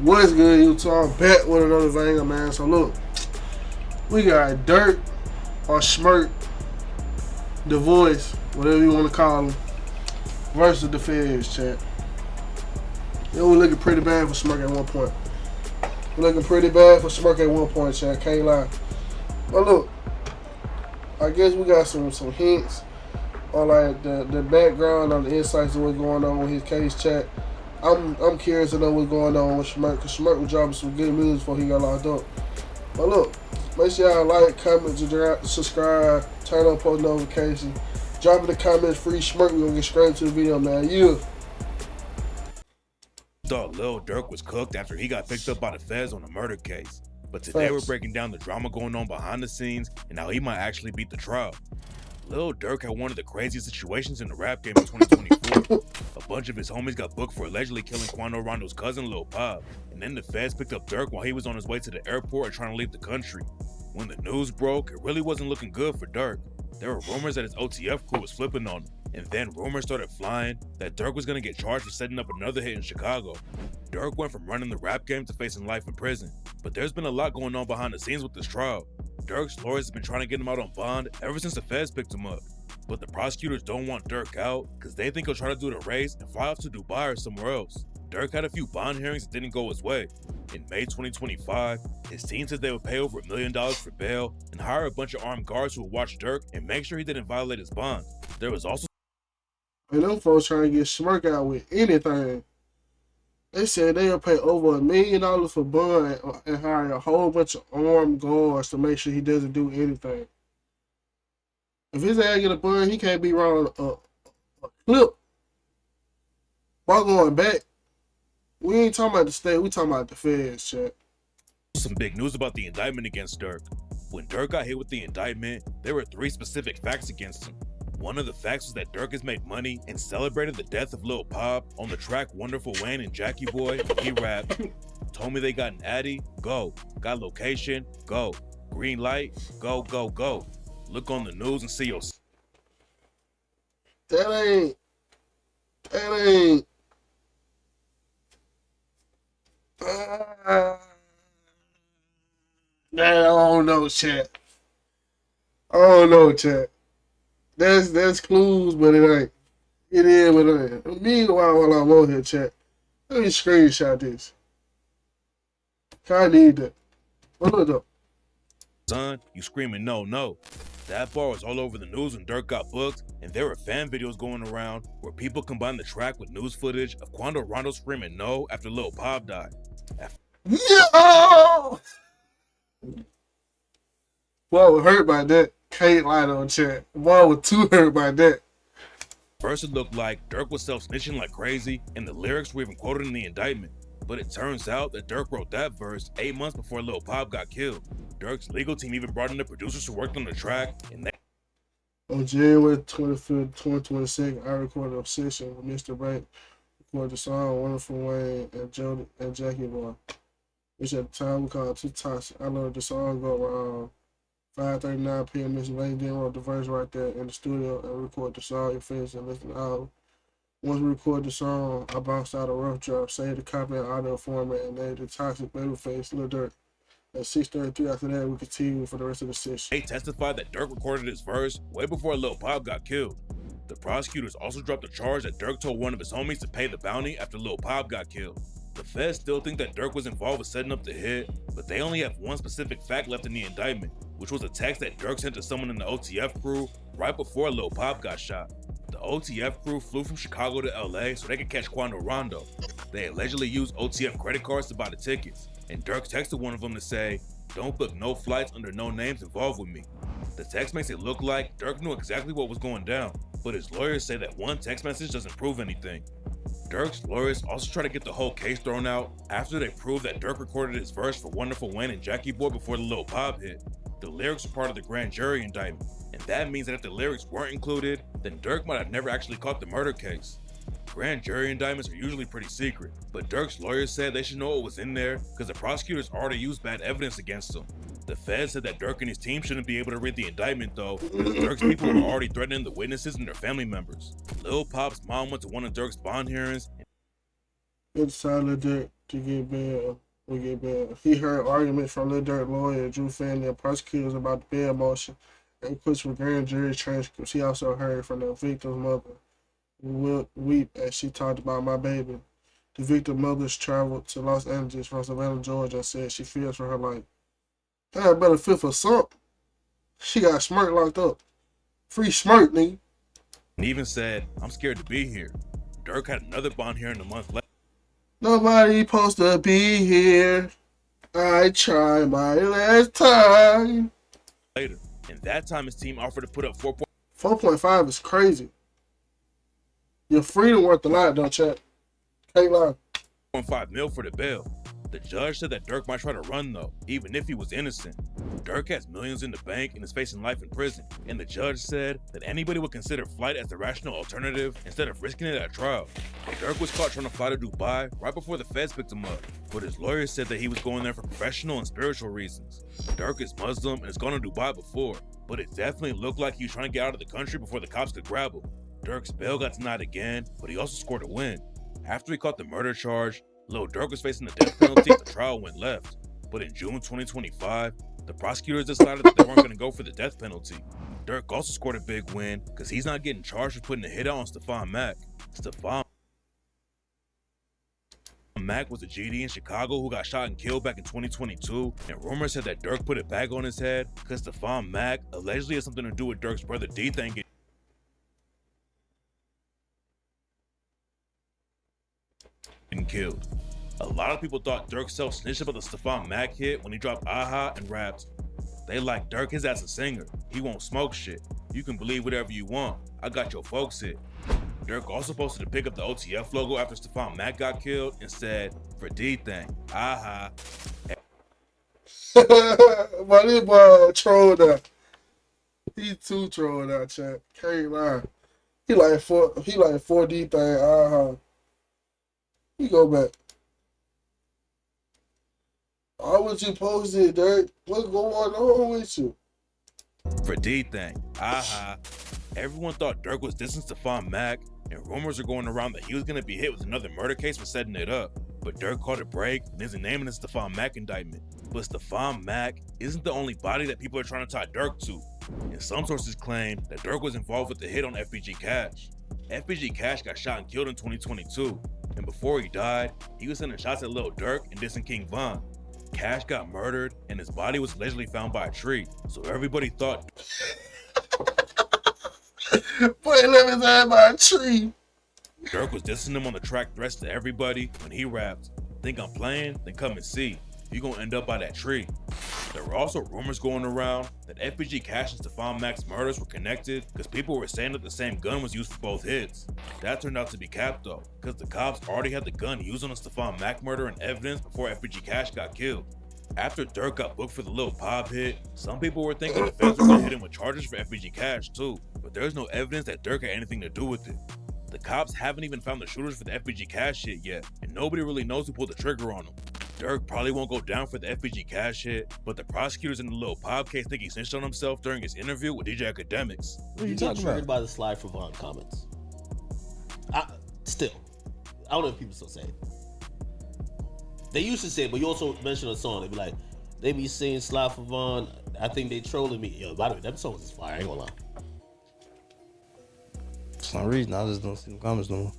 What's good, YouTube? I'm back with another banger, man. So look, we got Durk or Smirk, the voice, whatever you want to call him, versus the Feds, chat. It was looking pretty bad for Smirk at one point. Looking pretty bad for Smirk at one point, chat. Can't lie. But look, I guess we got some hints on like the background on the insights of what's going on with his case, chat. I'm curious to know what's going on with Smirk, because Smirk was dropping some good news before he got locked up. But look, make sure y'all like, comment, subscribe, turn on post notifications. Drop in the comments free Smirk. We're gonna get straight into the video, man. Yeah. Thought Lil Durk was cooked after he got picked up by the feds on a murder case. But today we're breaking down the drama going on behind the scenes and how he might actually beat the trial. Lil Durk had one of the craziest situations in the rap game in 2024. A bunch of his homies got booked for allegedly killing Quando Rondo's cousin Lil Pop, and then the feds picked up Durk while he was on his way to the airport and trying to leave the country. When the news broke, it really wasn't looking good for Durk. There were rumors that his OTF crew was flipping on him, and then rumors started flying that Durk was going to get charged for setting up another hit in Chicago. Durk went from running the rap game to facing life in prison, but there's been a lot going on behind the scenes with this trial. Durk's lawyers have been trying to get him out on bond ever since the feds picked him up, but the prosecutors don't want Durk out because they think he'll try to do the race and fly off to Dubai or somewhere else. Durk had a few bond hearings that didn't go his way. In May 2025, his team said they would pay over $1 million for bail and hire a bunch of armed guards who would watch Durk and make sure he didn't violate his bond. There was also And them folks trying to get Smirk out with anything. They said they'll pay over $1 million for bond and hire a whole bunch of armed guards to make sure he doesn't do anything. If his ass get a bond, he can't be running a clip. While going back, we ain't talking about the state, we talking about the feds, chat. some big news about the indictment against Durk. When Durk got hit with the indictment, there were 3 specific facts against him. One of the facts was that Durk has made money and celebrated the death of Lil Pop on the track Wonderful Wayne and Jackie Boy. He rapped, "Told me they got an Addy, go. Got location, go. Green light, go, go, go. Look on the news and see your..." That ain't. I don't know, chat. I don't know, chat. That's clues, but it ain't. It is, but it ain't. Meanwhile, while I'm on here, chat, let me screenshot this. I need that. What look up? Son, you screaming no, no. That bar was all over the news when Durk got booked, and there were fan videos going around where people combined the track with news footage of Quando Rondo screaming no after Lil Pop died. Yo! Boy was hurt by that. Can't lie on chat. Boy was too hurt by that. First, it looked like Durk was self-snitching like crazy, and the lyrics were even quoted in the indictment. But it turns out that Durk wrote that verse 8 months before Lil Pop got killed. Durk's legal team even brought in the producers who worked on the track, and they... On January 25th, 2026, I recorded a session with Mr. Bank, recorded the song Wonderful Wayne and Jackie Boy, which at the time we called Too Toxic. I learned the song go around 5:39 p.m. Mr. Bank then wrote the verse right there in the studio and recorded the song and finished and listened to the album. Once we recorded the song, I bounced out a rough draft, saved the copy in audio format, and named the Toxic Babyface Lil Durk. At 6:33 after that, we continued for the rest of the session. They testified that Durk recorded his verse way before Lil Pop got killed. The prosecutors also dropped a charge that Durk told one of his homies to pay the bounty after Lil Pop got killed. The feds still think that Durk was involved with setting up the hit, but they only have one specific fact left in the indictment, which was a text that Durk sent to someone in the OTF crew right before Lil Pop got shot. The OTF crew flew from Chicago to LA so they could catch Quando Rondo. They allegedly used OTF credit cards to buy the tickets, and Durk texted one of them to say, "Don't book no flights under no names involved with me." The text makes it look like Durk knew exactly what was going down, but his lawyers say that one text message doesn't prove anything. Durk's lawyers also try to get the whole case thrown out after they proved that Durk recorded his verse for Wonderful Wayne and Jackie Boy before the Lil Pop hit. The lyrics were part of the grand jury indictment, and that means that if the lyrics weren't included, then Durk might have never actually caught the murder case. Grand jury indictments are usually pretty secret, but Durk's lawyers said they should know what was in there because the prosecutors already used bad evidence against him. The feds said that Durk and his team shouldn't be able to read the indictment though, because Durk's people were already threatening the witnesses and their family members. Lil Pop's mom went to one of Durk's bond hearings. It's silent Durk. to get bail. We get bail. He heard arguments from Lil Durk lawyer, Drew Family, and prosecutors about the bail motion and push for grand jury transcripts. He also heard from the victim's mother, who weep as she talked about my baby. The victim mothers traveled to Los Angeles from Savannah, Georgia, and said she fears for her life. I better feel for something. She got Smirk locked up. Free Smirk, nigga. And even said, I'm scared to be here. Durk had another bond hearing a month Nobody supposed to be here. I tried my last time. later. And that time his team offered to put up 4.5 is crazy. Your freedom worth a lot, don't you? Can't lie. 4.5 mil for the bail. The judge said that Durk might try to run though, even if he was innocent. Durk has millions in the bank and is facing life in prison. And the judge said that anybody would consider flight as the rational alternative instead of risking it at trial. Durk was caught trying to fly to Dubai right before the feds picked him up, but his lawyer said that he was going there for professional and spiritual reasons. Durk is Muslim and has gone to Dubai before, but it definitely looked like he was trying to get out of the country before the cops could grab him. Durk's bail got denied again, but he also scored a win. After he caught the murder charge, Lil Durk was facing the death penalty if the trial went left. But in June 2025, the prosecutors decided that they weren't going to go for the death penalty. Durk also scored a big win because he's not getting charged for putting a hit out on Stephon Mack. Stephon Mack was a GD in Chicago who got shot and killed back in 2022, and rumors said that Durk put a bag on his head because Stephon Mack allegedly has something to do with Durk's brother D-Thang getting killed. A lot of people thought Durk self-snitched about the Stephon Mack hit when he dropped Aha and rapped, "They like Durk, his ass a singer. He won't smoke shit. You can believe whatever you want. I got your folks hit." Durk also posted a pic of the OTF logo after Stephon Mack got killed and said, "For D-Thang, Aha." But this boy trolled out. He too trolled out, chat. Can't lie. He like 4D thing. You go back. Why would you post it, Durk? What's going on with you? For D-Thang, Aha. Everyone thought Durk was dissing Stephon Mack, and rumors are going around that he was going to be hit with another murder case for setting it up. But Durk called a break and isn't naming the Stephon Mack indictment. But Stephon Mack isn't the only body that people are trying to tie Durk to. And some sources claim that Durk was involved with the hit on FBG Cash. FBG Cash got shot and killed in 2022, and before he died, he was sending shots at Lil Durk and dissing King Von. Cash got murdered, and his body was allegedly found by a tree, so everybody thought Boy, let me die by a tree. Durk was dissing him on the track Threats to Everybody when he rapped, "Think I'm playing? Then come and see. You gonna end up by that tree." There were also rumors going around that FBG Cash and Stephon Mack's murders were connected because people were saying that the same gun was used for both hits. That turned out to be cap though, because the cops already had the gun used on the Stephon Mack murder in evidence before FBG Cash got killed. After Durk got booked for the Lil Pop hit, some people were thinking the feds were gonna hit him with charges for FBG Cash too, but there's no evidence that Durk had anything to do with it. The cops haven't even found the shooters for the FBG Cash hit yet, and nobody really knows who pulled the trigger on him. Durk probably won't go down for the FBG Cash hit, but the prosecutors in the Lil Pop case think he snitched on himself during his interview with DJ Academics. What are you talking about? By the Slide for Von comments. I don't know if people still say it. They used to say it, but you also mentioned a song. They be like, they be saying Slide for Von. I think they trolling me. Yo, by the way, that song is fire. I ain't gonna lie. For some reason, I just don't see the comments no more.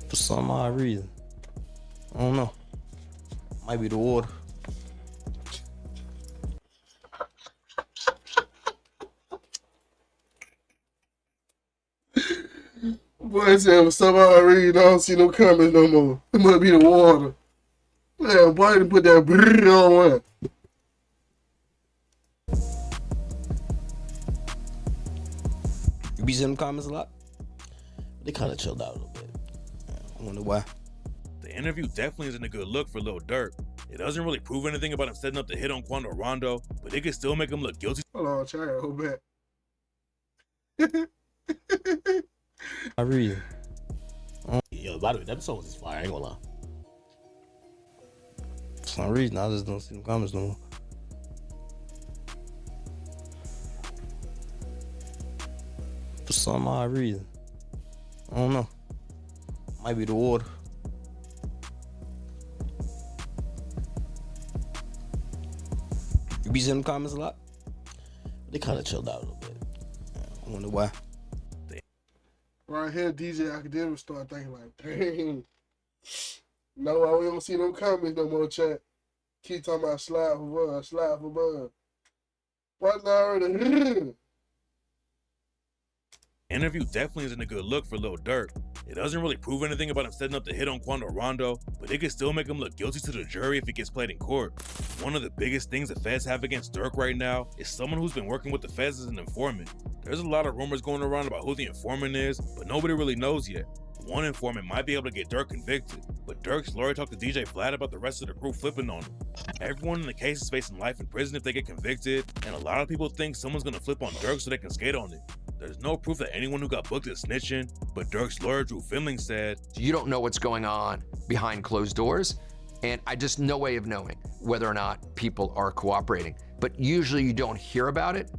For some odd reason. I don't know. Might be the water. Boy said for some odd reason I don't see no comments no more. It must be the water. Man, boy didn't put that brrrr on one. You be seeing the comments a lot? They kind of chilled out a little bit. I wonder why. The interview definitely isn't a good look for Lil Durk. It doesn't really prove anything about him setting up the hit on Quando Rondo, but it could still make him look guilty. Hold on, try to hold back. I read. Yo, by the way, that song is fire. I ain't gonna lie. For some reason, I just don't see the comments no more. For some odd reason. I don't know. Might be the water. You be seeing them comments a lot? They kind of chilled out a little bit. I wonder why. Right here, DJ Academic start thinking like, dang. No, we don't see them comments no more, chat. Keep talking about slide for bud. What now already? Interview definitely isn't a good look for Lil Durk. It doesn't really prove anything about him setting up the hit on Quando Rondo, but it could still make him look guilty to the jury if it gets played in court. One of the biggest things the feds have against Durk right now is someone who's been working with the feds as an informant. There's a lot of rumors going around about who the informant is, but nobody really knows yet. One informant might be able to get Durk convicted, but Durk's lawyer talked to DJ Flat about the rest of the crew flipping on him. Everyone in the case is facing life in prison if they get convicted, and a lot of people think someone's gonna flip on Durk so they can skate on it. There's no proof that anyone who got booked is snitching, but Durk's lawyer Drew Finling said, You don't know what's going on behind closed doors, and I just no way of knowing whether or not people are cooperating. But usually you don't hear about it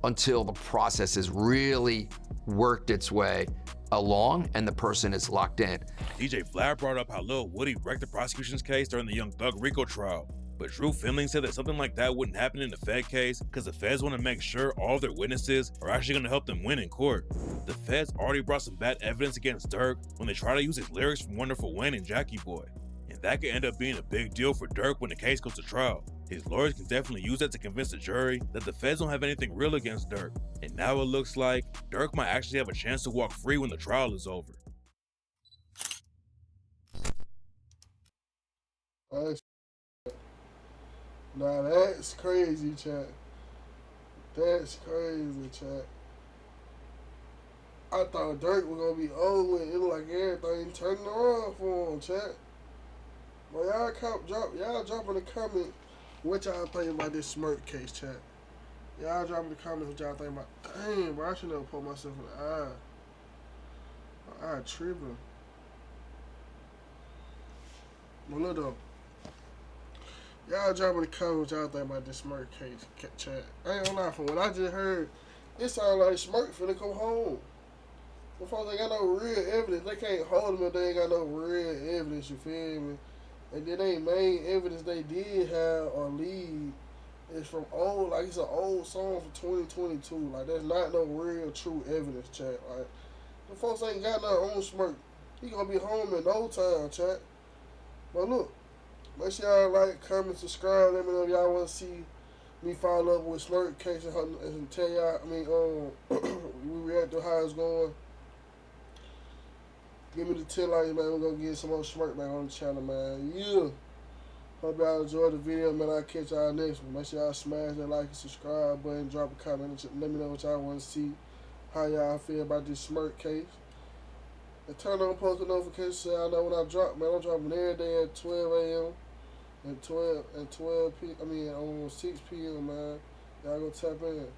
until the process has really worked its way along and the person is locked in. DJ Flat brought up how Lil Woody wrecked the prosecution's case during the Young Thug RICO trial. But Drew Finling said that something like that wouldn't happen in the Fed case because the feds want to make sure all of their witnesses are actually going to help them win in court. The feds already brought some bad evidence against Durk when they try to use his lyrics from Wonderful Wayne and Jackie Boy. And that could end up being a big deal for Durk when the case goes to trial. His lawyers can definitely use that to convince the jury that the feds don't have anything real against Durk. And now it looks like Durk might actually have a chance to walk free when the trial is over. Nah, that's crazy, chat. That's crazy, chat. I thought Durk was gonna be over with. It looked like everything turning around for him, chat. Well, y'all drop in the comments what y'all think about this Smirk case, chat. Y'all drop in the comments what y'all think about. Dang, bro, I should never put myself in the eye. My eye tripping. Well, look though. Y'all drop in the comments what y'all think about this Smirk case, chat. I ain't gonna lie, from what I just heard, it sound like Smirk finna come home. The folks ain't got no real evidence. They can't hold him if they ain't got no real evidence, you feel me? And then they main evidence they did have or lead is from old, like it's an old song from 2022. Like there's not no real true evidence, chat. Like the folks ain't got nothing on Smirk. He gonna be home in no time, chat. But look, make sure y'all like, comment, subscribe. Let me know if y'all want to see me follow up with Smirk case and tell y'all. We react to how it's going. Give me the 10 likes, man. We're gonna get some more Smirk back on the channel, man. Yeah. Hope y'all enjoyed the video, man. I'll catch y'all next one. Make sure y'all smash that like and subscribe button. Drop a comment. Let me know what y'all want to see. How y'all feel about this Smirk case. And turn on post notifications so y'all know when I drop, man. I'm dropping every day at 12 a.m. and 12 p. on 6 p.m., man. Y'all go tap in.